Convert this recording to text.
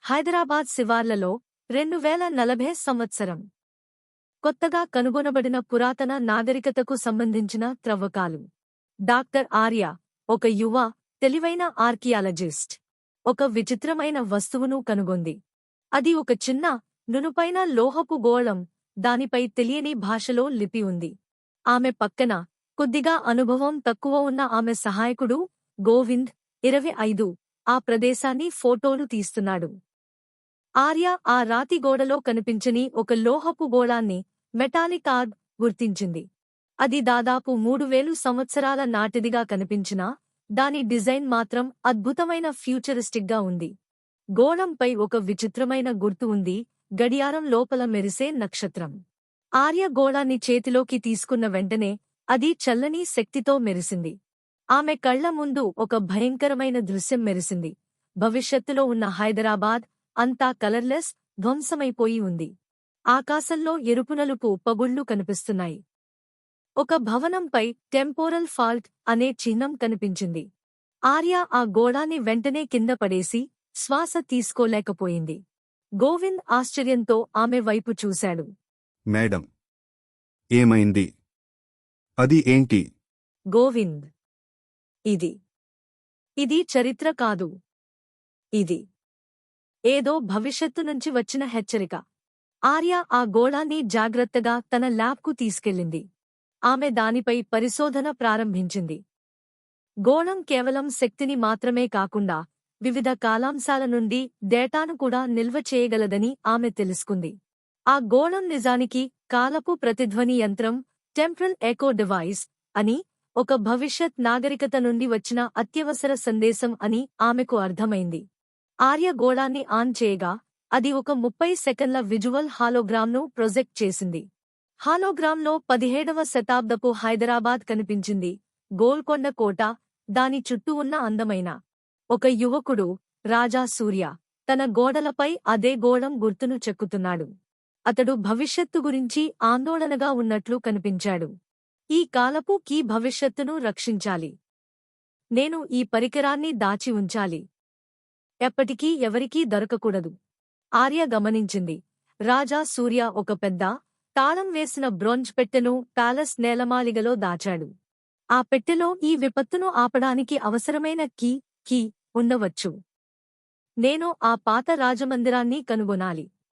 హైదరాబాద్ శివార్లలో 2040 సంవత్సరం కొత్తగా కనుగొనబడిన పురాతన నాగరికతకు సంబంధించిన త్రవ్వకాలు. డాక్టర్ ఆర్య, ఒక యువ, తెలివైన ఆర్కియాలజిస్ట్, ఒక విచిత్రమైన వస్తువును కనుగొంది. అది ఒక చిన్న, నునుపైన లోహపు గోళం, దానిపై తెలియని భాషలో లిపి ఉంది. ఆమె పక్కన, కొద్దిగా అనుభవం తక్కువ ఉన్న ఆమె సహాయకుడు, గోవింద్, 25, ఆ ప్రదేశాన్ని ఫోటోలు తీస్తున్నాడు. ఆర్య ఆ రాతి గోడలో కనిపించని ఒక లోహపు గోళాన్ని, మెటాలిక్ ఆర్బ్, గుర్తించింది. అది దాదాపు 3000 సంవత్సరాల నాటిదిగా కనిపించినా, దాని డిజైన్ మాత్రం అద్భుతమైన ఫ్యూచరిస్టిక్గా ఉంది. గోళంపై ఒక విచిత్రమైన గుర్తు ఉంది, గడియారం లోపల మెరిసే నక్షత్రం. ఆర్య గోళాన్ని చేతిలోకి తీసుకున్న వెంటనే అది చల్లని శక్తితో మెరిసింది. ఆమె కళ్ల ముందు ఒక భయంకరమైన దృశ్యం మెరిసింది. భవిష్యత్తులో ఉన్న హైదరాబాద్ అంతా కలర్లెస్, ధ్వంసమైపోయి ఉంది. ఆకాశంలో ఎరుపునలుపు పగుళ్లు కనిపిస్తున్నాయి. ఒక భవనంపై టెంపోరల్ ఫాల్ట్ అనే చిహ్నం కనిపించింది. ఆర్య ఆ గోళాన్ని వెంటనే కింద పడేసి శ్వాస తీసుకోలేకపోయింది. గోవింద్ ఆశ్చర్యంతో ఆమె వైపు చూశాడు. మేడం, ఏమైంది? అది ఏంటి? గోవింద్, ఇది చరిత్ర కాదు. ఇది ఏదో భవిష్యత్తు నుంచి వచ్చిన హెచ్చరిక. ఆర్య ఆ గోళాన్ని జాగ్రత్తగా తన ల్యాబ్కు తీసుకెళ్ళింది. ఆమె దానిపై పరిశోధన ప్రారంభించింది. గోళం కేవలం శక్తిని మాత్రమే కాకుండా, వివిధ కాలాంశాల నుండి డేటాను కూడా నిల్వ చేయగలదని ఆమె తెలుసుకుంది. ఆ గోళం నిజానికి కాలపు ప్రతిధ్వని యంత్రం, టెంప్రల్ ఎకో డివైస్ అని, ఒక భవిష్యత్ నాగరికత నుండి వచ్చిన అత్యవసర సందేశం అని ఆమెకు అర్థమైంది. ఆర్య గోళాన్ని ఆన్ చేయగా, అది ఒక 30 సెకన్ల విజువల్ హాలోగ్రామ్ను ప్రొజెక్ట్ చేసింది. హాలోగ్రామ్లో 17వ శతాబ్దపు హైదరాబాద్ కనిపించింది. గోల్కొండ కోట, దాని చుట్టూ ఉన్న అందమైన ఒక యువకుడు, రాజా సూర్య, తన గోడలపై అదే గోళం గుర్తును చెక్కుతున్నాడు. అతడు భవిష్యత్తు గురించి ఆందోళనగా ఉన్నట్లు కనిపించాడు. ఈ కాలపు కీ భవిష్యత్తును రక్షించాలి. నేను ఈ పరికరాన్ని దాచి ఉంచాలి. ఎప్పటికీ ఎవరికీ దొరకకూడదు. ఆర్య గమనించింది. రాజా సూర్య ఒక పెద్ద, తాళం వేసిన బ్రోంజ్ పెట్టెను ప్యాలెస్ నేలమాళిగలో దాచాడు. ఆ పెట్టెలో ఈ విపత్తును ఆపడానికి అవసరమైన కీ ఉండవచ్చు. నేను ఆ పాత రాజమందిరాన్ని కనుగొనాలి.